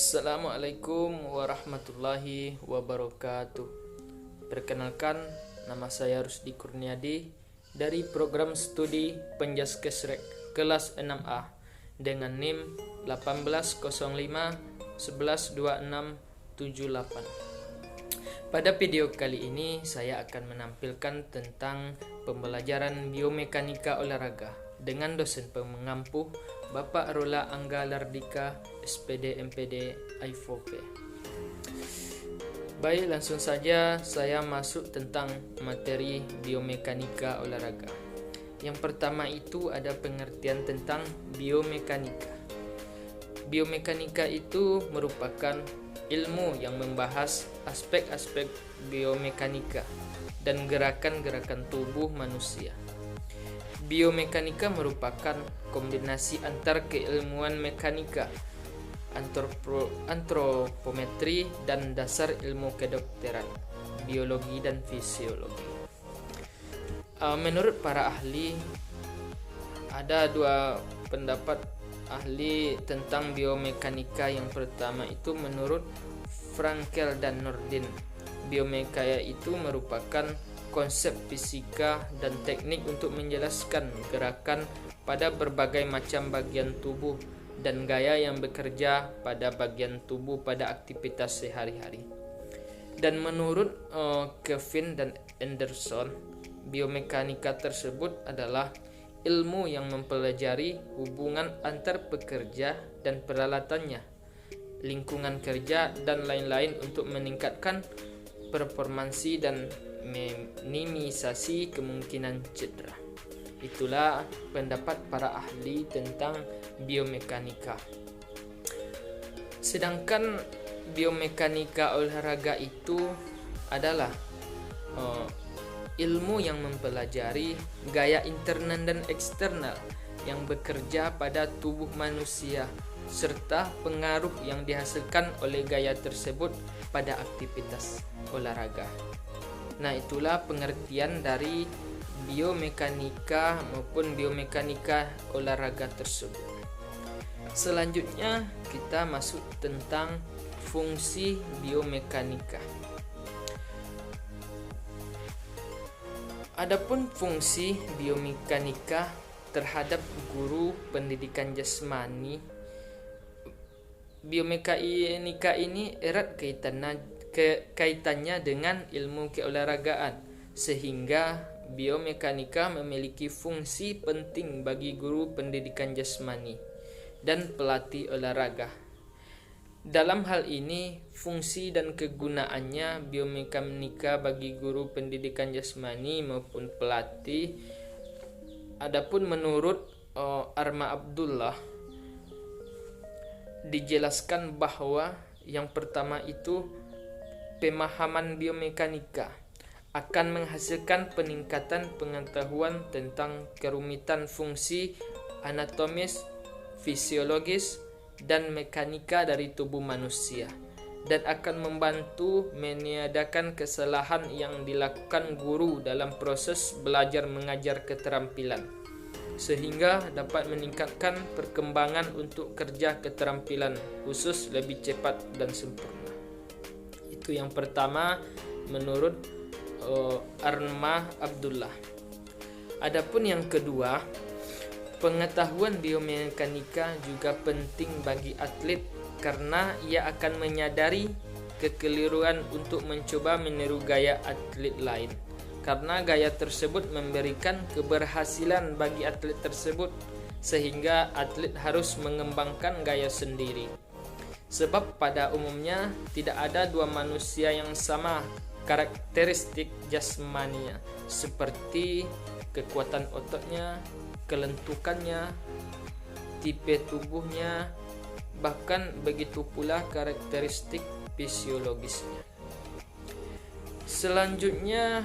Assalamualaikum warahmatullahi wabarakatuh. Perkenalkan, nama saya Rusdi Kurniadi dari program studi Penjaskesrek kelas 6A dengan NIM 1805 112678. Pada video kali ini saya akan menampilkan tentang pembelajaran biomekanika olahraga dengan dosen pengampu Bapak Rola Angga Lardika, SPD MPD I4P. Baik, langsung saja saya masuk tentang materi biomekanika olahraga. Yang pertama itu ada pengertian tentang biomekanika. Biomekanika itu merupakan ilmu yang membahas aspek-aspek biomekanika dan gerakan-gerakan tubuh manusia. Biomekanika merupakan kombinasi antar keilmuan mekanika, antropometri, dan dasar ilmu kedokteran, biologi dan fisiologi. Menurut para ahli, ada dua pendapat ahli tentang biomekanika. Yang pertama itu menurut Frankel dan Nordin. Biomekanika itu merupakan konsep fisika dan teknik untuk menjelaskan gerakan pada berbagai macam bagian tubuh dan gaya yang bekerja pada bagian tubuh pada aktivitas sehari-hari. Dan menurut Kevin dan Anderson, biomekanika tersebut adalah ilmu yang mempelajari hubungan antar pekerja dan peralatannya, lingkungan kerja, dan lain-lain untuk meningkatkan performansi dan minimisasi kemungkinan cedera. Itulah pendapat para ahli tentang biomekanika. Sedangkan biomekanika olahraga itu adalah ilmu yang mempelajari gaya internal dan eksternal yang bekerja pada tubuh manusia serta pengaruh yang dihasilkan oleh gaya tersebut pada aktivitas olahraga. Nah, itulah pengertian dari biomekanika maupun biomekanika olahraga tersebut. Selanjutnya kita masuk tentang fungsi biomekanika. Adapun fungsi biomekanika terhadap guru pendidikan jasmani, biomekanika ini erat kaitannya dengan ilmu keolahragaan, sehingga biomekanika memiliki fungsi penting bagi guru pendidikan jasmani dan pelatih olahraga. Dalam hal ini, fungsi dan kegunaannya biomekanika bagi guru pendidikan jasmani maupun pelatih. Adapun menurut Arma Abdullah, dijelaskan bahwa yang pertama itu pemahaman biomekanika akan menghasilkan peningkatan pengetahuan tentang kerumitan fungsi anatomis, fisiologis, dan mekanika dari tubuh manusia, dan akan membantu meniadakan kesalahan yang dilakukan guru dalam proses belajar mengajar keterampilan, sehingga dapat meningkatkan perkembangan untuk kerja keterampilan khusus lebih cepat dan sempurna. Itu yang pertama menurut Arma Abdullah. Adapun yang kedua, pengetahuan biomekanika juga penting bagi atlet karena ia akan menyadari kekeliruan untuk mencoba meniru gaya atlet lain, karena gaya tersebut memberikan keberhasilan bagi atlet tersebut, sehingga atlet harus mengembangkan gaya sendiri. Sebab pada umumnya tidak ada dua manusia yang sama karakteristik jasmaninya, seperti kekuatan ototnya, kelentukannya, tipe tubuhnya, bahkan begitu pula karakteristik fisiologisnya. Selanjutnya,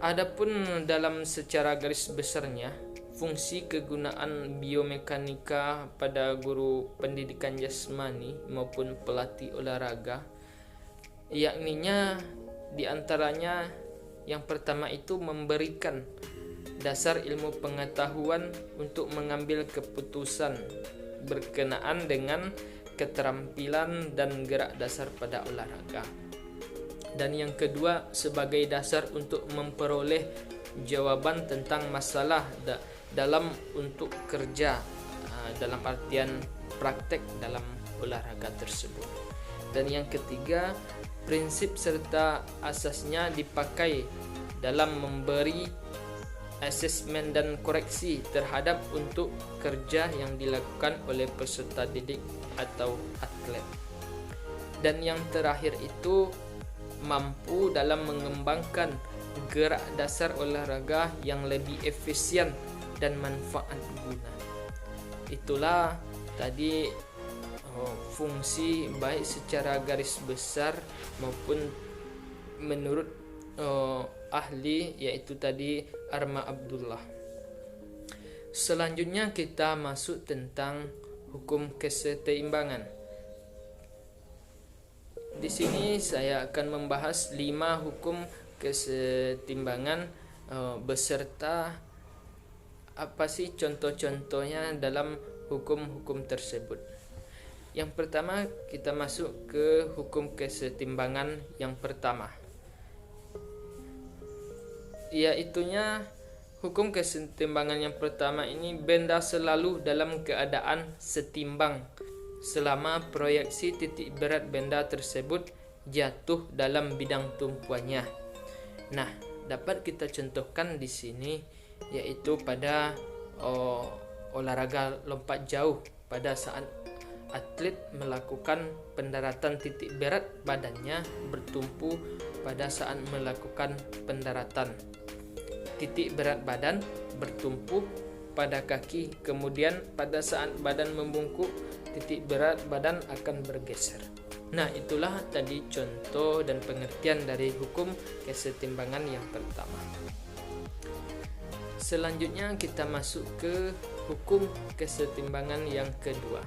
adapun dalam secara garis besarnya, fungsi kegunaan biomekanika pada guru pendidikan jasmani maupun pelatih olahraga, yakninya diantaranya yang pertama itu memberikan dasar ilmu pengetahuan untuk mengambil keputusan berkenaan dengan keterampilan dan gerak dasar pada olahraga. Dan yang kedua, sebagai dasar untuk memperoleh jawaban tentang masalah dalam untuk kerja, dalam artian praktek dalam olahraga tersebut. Dan yang ketiga, prinsip serta asasnya dipakai dalam memberi asesmen dan koreksi terhadap untuk kerja yang dilakukan oleh peserta didik atau atlet. Dan yang terakhir itu, mampu dalam mengembangkan gerak dasar olahraga yang lebih efisien dan manfaat guna. Itulah tadi fungsi baik secara garis besar maupun menurut ahli, yaitu tadi Arma Abdullah. Selanjutnya kita masuk tentang hukum kesetimbangan. Di sini saya akan membahas 5 hukum kesetimbangan beserta apa sih contoh-contohnya dalam hukum-hukum tersebut. Yang pertama, kita masuk ke hukum kesetimbangan yang pertama, yaitunya hukum kesetimbangan yang pertama ini, benda selalu dalam keadaan setimbang selama proyeksi titik berat benda tersebut jatuh dalam bidang tumpuannya. Nah, dapat kita contohkan di sini yaitu pada olahraga lompat jauh, pada saat atlet melakukan pendaratan, titik berat badannya bertumpu pada saat melakukan pendaratan. Titik berat badan bertumpu pada kaki, kemudian pada saat badan membungkuk, titik berat badan akan bergeser. Nah, itulah tadi contoh dan pengertian dari hukum kesetimbangan yang pertama. Selanjutnya kita masuk ke hukum kesetimbangan yang kedua,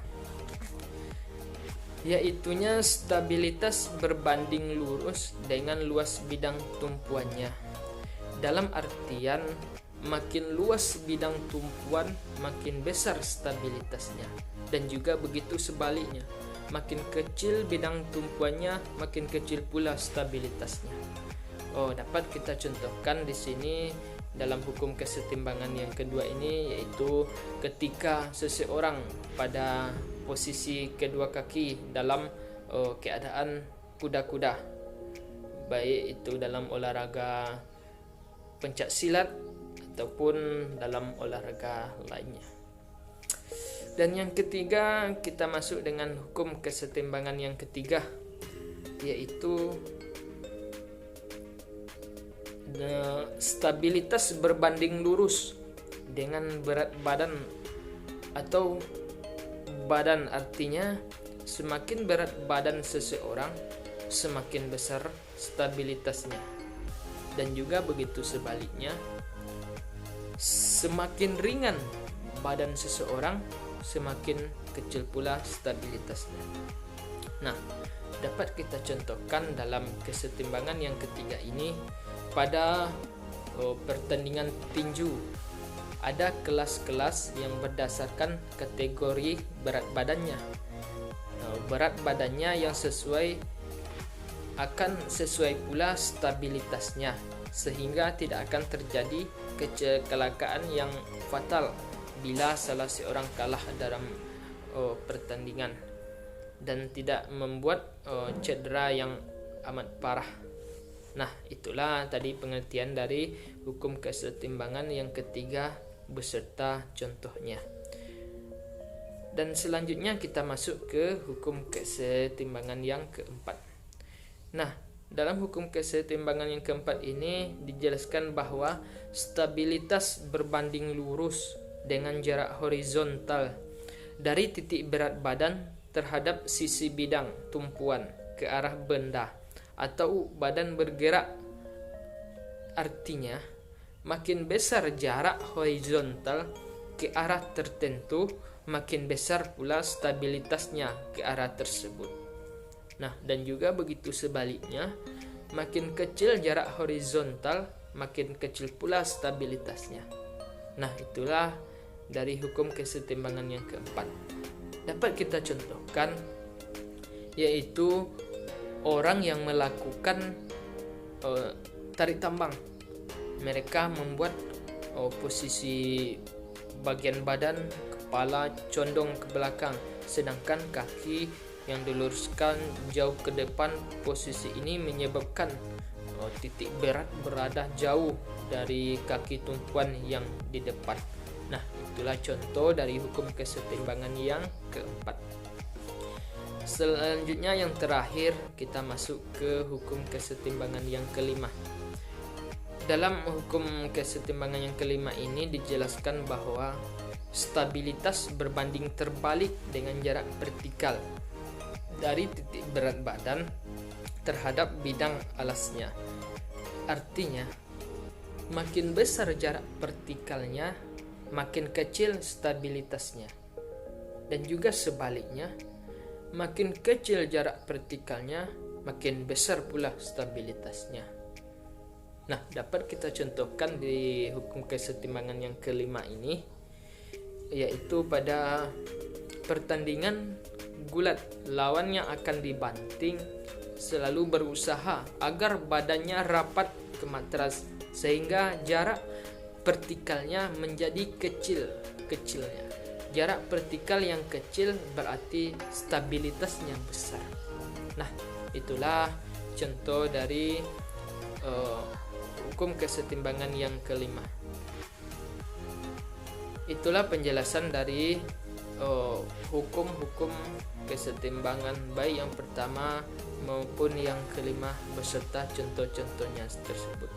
yaitunya stabilitas berbanding lurus dengan luas bidang tumpuannya. Dalam artian, makin luas bidang tumpuan, makin besar stabilitasnya. Dan juga begitu sebaliknya, makin kecil bidang tumpuannya, makin kecil pula stabilitasnya. Dapat kita contohkan di sini dalam hukum kesetimbangan yang kedua ini, yaitu ketika seseorang pada posisi kedua kaki dalam keadaan kuda-kuda, baik itu dalam olahraga pencak silat ataupun dalam olahraga lainnya. Dan yang ketiga, kita masuk dengan hukum kesetimbangan yang ketiga, yaitu stabilitas berbanding lurus dengan berat badan atau badan. Artinya, semakin berat badan seseorang, semakin besar stabilitasnya. Dan juga begitu sebaliknya, semakin ringan badan seseorang, semakin kecil pula stabilitasnya. Nah, dapat kita contohkan dalam kesetimbangan yang ketiga ini pada pertandingan tinju. Ada kelas-kelas yang berdasarkan kategori berat badannya. Berat badannya yang sesuai akan sesuai pula stabilitasnya, sehingga tidak akan terjadi kecelakaan yang fatal bila salah seorang kalah dalam pertandingan dan tidak membuat cedera yang amat parah. Nah, itulah tadi pengertian dari hukum kesetimbangan yang ketiga beserta contohnya. Dan selanjutnya kita masuk ke hukum kesetimbangan yang keempat. Nah, dalam hukum kesetimbangan yang keempat ini dijelaskan bahwa stabilitas berbanding lurus dengan jarak horizontal dari titik berat badan terhadap sisi bidang tumpuan ke arah benda atau badan bergerak. Artinya, makin besar jarak horizontal ke arah tertentu, makin besar pula stabilitasnya ke arah tersebut. Nah, dan juga begitu sebaliknya, makin kecil jarak horizontal, makin kecil pula stabilitasnya. Nah, itulah dari hukum kesetimbangan yang keempat. Dapat kita contohkan yaitu orang yang melakukan tarik tambang. Mereka membuat posisi bagian badan kepala condong ke belakang, sedangkan kaki yang diluruskan jauh ke depan. Posisi ini menyebabkan titik berat berada jauh dari kaki tumpuan yang di depan. Nah, itulah contoh dari hukum kesetimbangan yang keempat. Selanjutnya yang terakhir, kita masuk ke hukum kesetimbangan yang kelima. Dalam hukum kesetimbangan yang kelima ini dijelaskan bahwa stabilitas berbanding terbalik dengan jarak vertikal dari titik berat badan terhadap bidang alasnya. Artinya, makin besar jarak vertikalnya, makin kecil stabilitasnya. Dan juga sebaliknya, makin kecil jarak vertikalnya, makin besar pula stabilitasnya. Nah, dapat kita contohkan di hukum kesetimbangan yang kelima ini, yaitu pada pertandingan gulat, lawan yang akan dibanting selalu berusaha agar badannya rapat ke matras sehingga jarak vertikalnya menjadi kecilnya. Jarak vertikal yang kecil berarti stabilitasnya besar. Nah, itulah contoh dari hukum kesetimbangan yang kelima. Itulah penjelasan dari hukum-hukum kesetimbangan baik yang pertama maupun yang kelima beserta contoh-contohnya tersebut.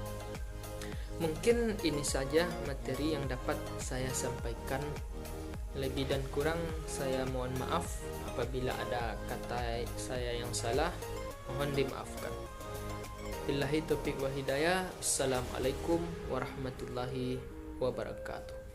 Mungkin ini saja materi yang dapat saya sampaikan. Lebih dan kurang saya mohon maaf apabila ada kata saya yang salah, mohon dimaafkan. Billahi taufiq wa hidayah. Assalamualaikum warahmatullahi wabarakatuh.